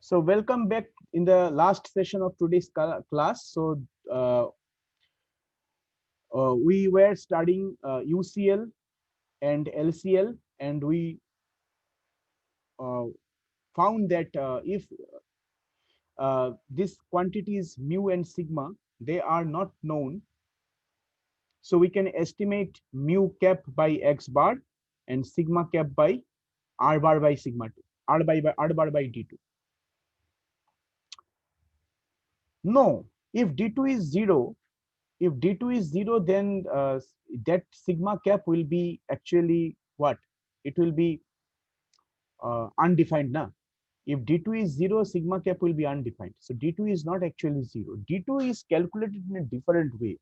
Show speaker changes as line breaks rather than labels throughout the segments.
So welcome back in the last session of today's class. So we were studying UCL and LCL, and we uh, found that if these quantities mu and sigma, they are not known, so we can estimate mu cap by x bar and sigma cap by r bar by sigma 2, r bar by d2. No, if d2 is 0, if d2 is 0, then that sigma cap will be actually what? It will be undefined now. If d2 is 0, sigma cap will be undefined. So d2 is not actually 0. d2 is calculated in a different way.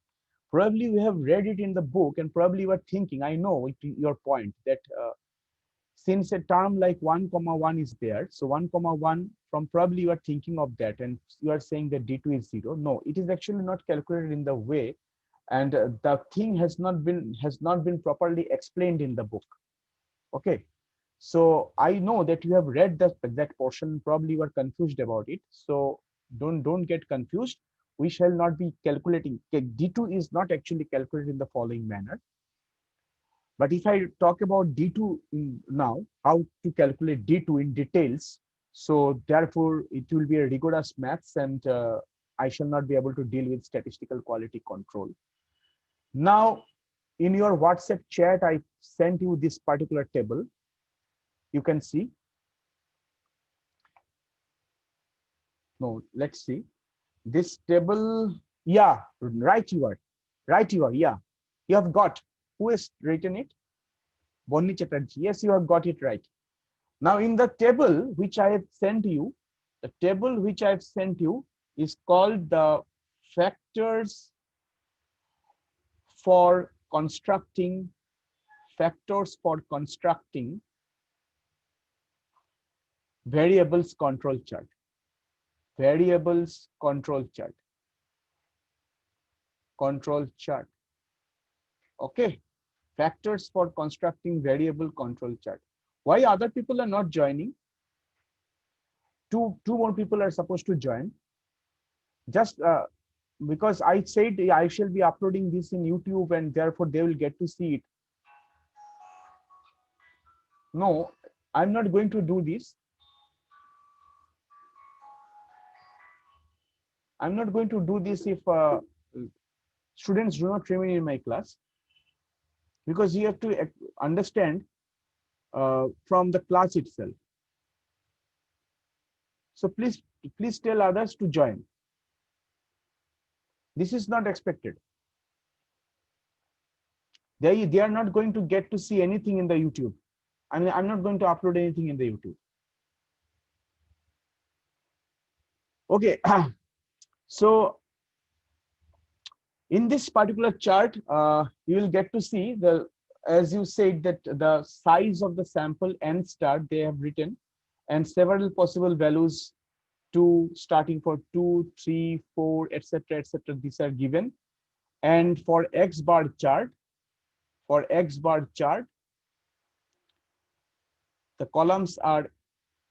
Probably we have read it in the book, and probably you are thinking, I know your point, that since a term like 1 comma 1 is there, so 1 comma 1, from probably you are thinking of that, and you are saying that d2 is 0. No, it is actually not calculated in the way, and the thing has not been properly explained in the book. Okay, so I know that you have read that portion, probably you are confused about it, so don't get confused. We shall not be calculating. D2 is not actually calculated in the following manner. But if I talk about D2 now, how to calculate D2 in details, so therefore it will be a rigorous maths, and I shall not be able to deal with statistical quality control. Now, in your WhatsApp chat, I sent you this particular table. You can see. No, let's see. This table, yeah, right you are. Right you are, yeah. You have got. Who has written it? Bonni Chatterjee. Yes, you have got it right. Now, in the table which I have sent you, the table which I have sent you is called the factors for constructing variables control chart. Variables control chart. Okay, factors for constructing variable control chart. Why other people are not joining? Two more people are supposed to join. Just because I said I shall be uploading this in YouTube, and therefore they will get to see it. No, I'm not going to do this. I'm not going to do this if students do not remain in my class, because you have to understand from the class itself. So please tell others to join. This is not expected. They are not going to get to see anything in the YouTube. I mean, I'm not going to upload anything in the YouTube. Okay, so in this particular chart, you will get to see as you said, that the size of the sample n star they have written, and several possible values, starting for 2, 3, 4, etc., etc. These are given. And for X bar chart, the columns are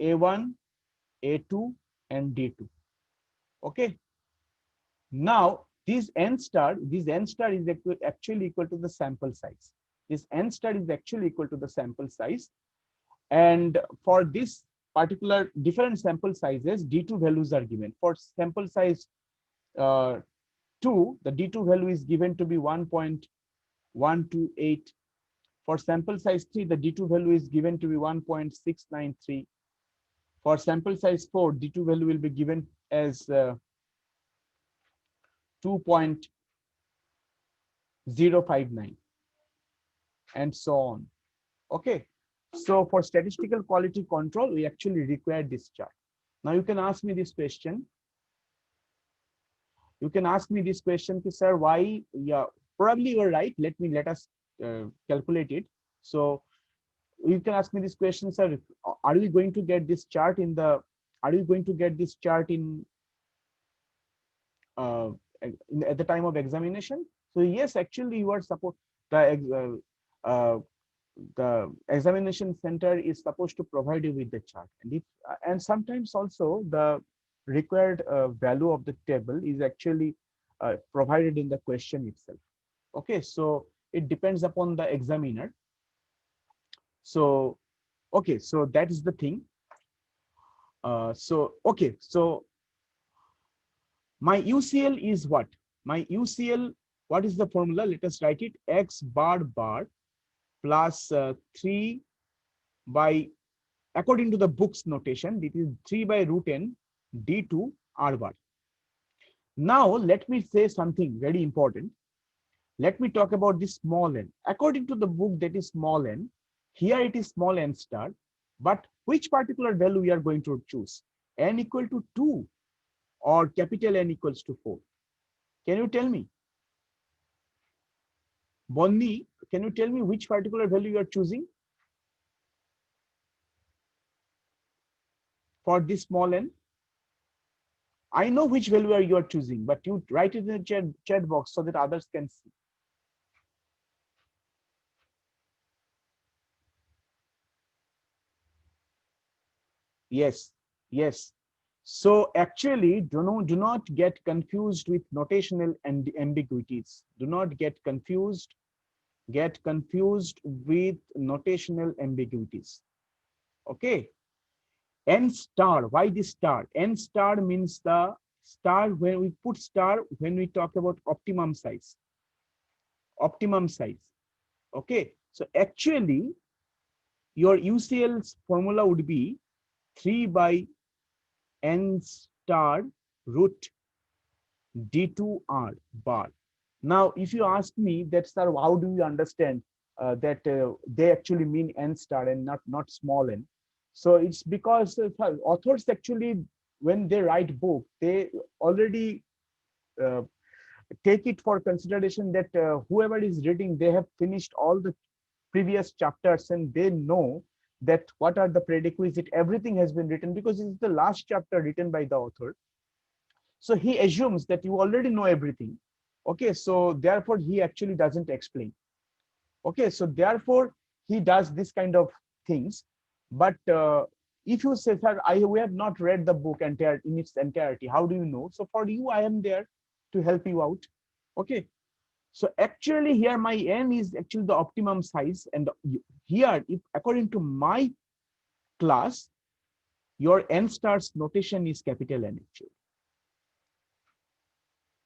A1, A2, and D2. Okay. Now, this n star is actually equal to the sample size. This n star is actually equal to the sample size. And for this particular different sample sizes, D2 values are given. For sample size 2, the D2 value is given to be 1.128. For sample size 3, the D2 value is given to be 1.693. For sample size 4, D2 value will be given as 2.059, and so on. Okay. So for statistical quality control, we actually require this chart. Now you can ask me this question. Sir, why? Yeah, probably you're right. Let us calculate it. So you can ask me this question, sir. Are we going to get this chart in the? Are you going to get this chart uh, at the time of examination? So yes, actually you are supposed the the examination center is supposed to provide you with the chart, and if and sometimes also the required value of the table is actually provided in the question itself. Okay, so it depends upon the examiner. So okay, so that is the thing. So okay, so my UCL is what? My UCL, what is the formula? Let us write it. X bar bar plus 3 by, according to the book's notation, it is 3 by root n d2 r bar. Now let me say something very important. Let me talk about this small n. According to the book, that is small n. Here it is small n star. But which particular value we are going to choose? N equal to 2 or capital N equals to 4? Can you tell me? Bonni, can you tell me which particular value you are choosing for this small n? I know which value you are choosing, but you write it in the chat box so that others can see. Yes, yes. So actually, do not get confused with notational and ambiguities. Do not get confused with notational ambiguities. Okay. N star, why this star? N star means the star, when we put star when we talk about optimum size. Optimum size. Okay. So actually, your UCL's formula would be 3 by n star root d2r bar. Now, if you ask me that, sir, how do you understand that they actually mean n star and not small n? So it's because authors actually, when they write book, they already uh, take it for consideration that whoever is reading, they have finished all the previous chapters and they know that what are the prerequisite. Everything has been written because it's the last chapter written by the author. So he assumes that you already know everything. Okay, so therefore he actually doesn't explain. Okay, so therefore he does this kind of things. But if you say, sir, we have not read the book entire in its entirety, how do you know? So for you, I am there to help you out. Okay, so actually here my n is actually the optimum size, and here, if according to my class, your n stars notation is capital N actually.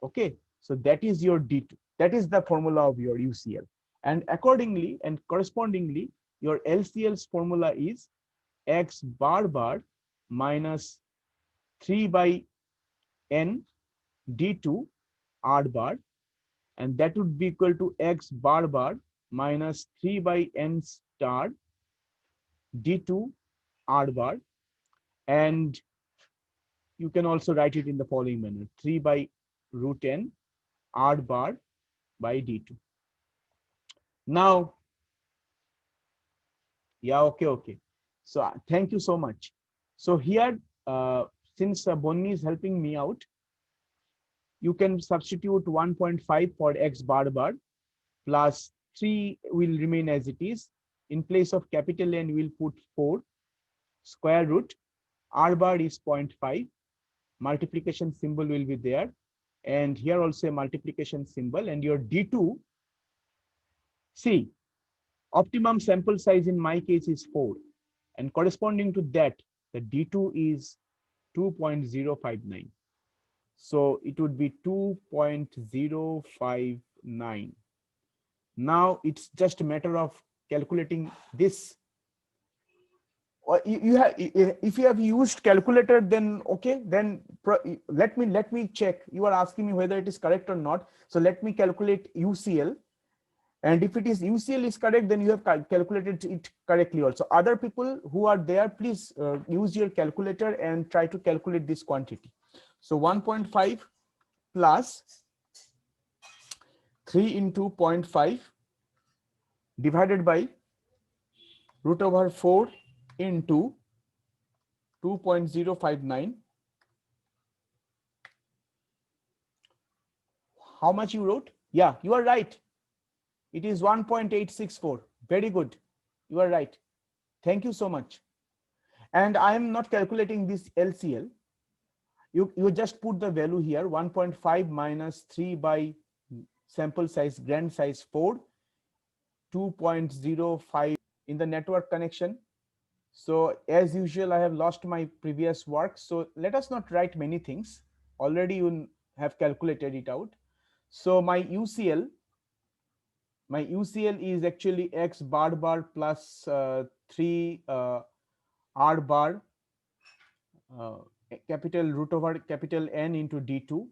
Okay, so that is your D2. That is the formula of your UCL. And accordingly and correspondingly, your LCL's formula is X bar bar minus 3 by N D2 R bar. And that would be equal to X bar bar minus 3 by N star D2 R bar. And you can also write it in the following manner: 3 by root N R bar by D2. Now, yeah, okay. So thank you so much. So here, since Bonni is helping me out, you can substitute 1.5 for X bar bar plus 3 will remain as it is. In place of capital N, we'll put 4 square root. R bar is 0.5. Multiplication symbol will be there. And here also a multiplication symbol, and your D2, see, optimum sample size in my case is 4. And corresponding to that, the D2 is 2.059. So it would be 2.059. Now it's just a matter of calculating this. You have, if you have used calculator, then okay, then let me check. You are asking me whether it is correct or not. So let me calculate UCL. And if it is UCL is correct, then you have calculated it correctly also. Other people who are there, please use your calculator and try to calculate this quantity. So 1.5 plus 3 into 0.5 divided by root over 4 into 2.059. How much you wrote? Yeah, you are right. It is 1.864. Very good. You are right. Thank you so much. And I am not calculating this LCL. You just put the value here, 1.5 minus 3 by sample size, grand size 4, 2.05 in the network connection. So as usual, I have lost my previous work. So let us not write many things. Already you have calculated it out. So my UCL is actually X bar bar plus 3 R bar capital root over capital N into D2,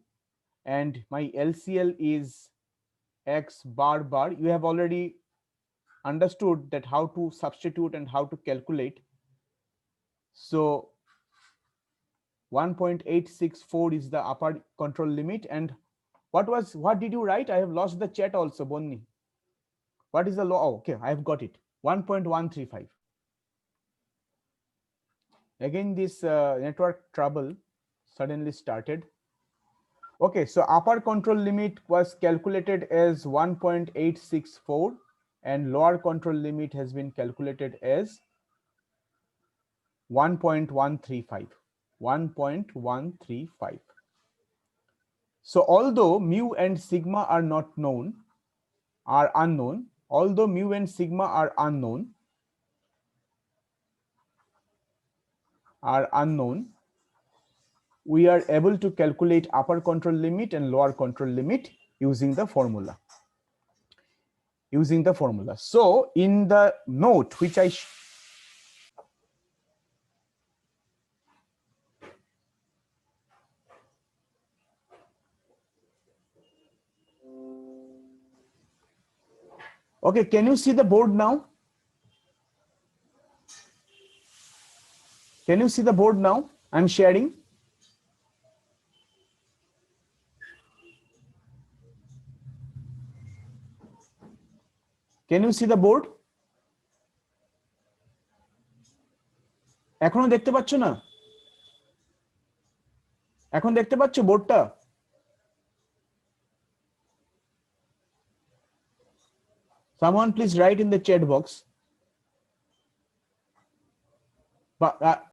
and my LCL is X bar bar. You have already understood that how to substitute and how to calculate. So 1.864 is the upper control limit. And what did you write? I have lost the chat also, Bonni. What is the law? Oh, okay, I have got it. 1.135. Again, this network trouble suddenly started. Okay, so upper control limit was calculated as 1.864 and lower control limit has been calculated as 1.135. 1.135. So although mu and sigma are not known, are unknown, although mu and sigma are unknown, we are able to calculate upper control limit and lower control limit using the formula. So in the note which I okay, can you see the board now? Can you see the board now? I'm sharing. Can you see the board? এখনো দেখতে পাচ্ছ না? এখন দেখতে পাচ্ছ বোর্ডটা? Someone please write in the chat box. But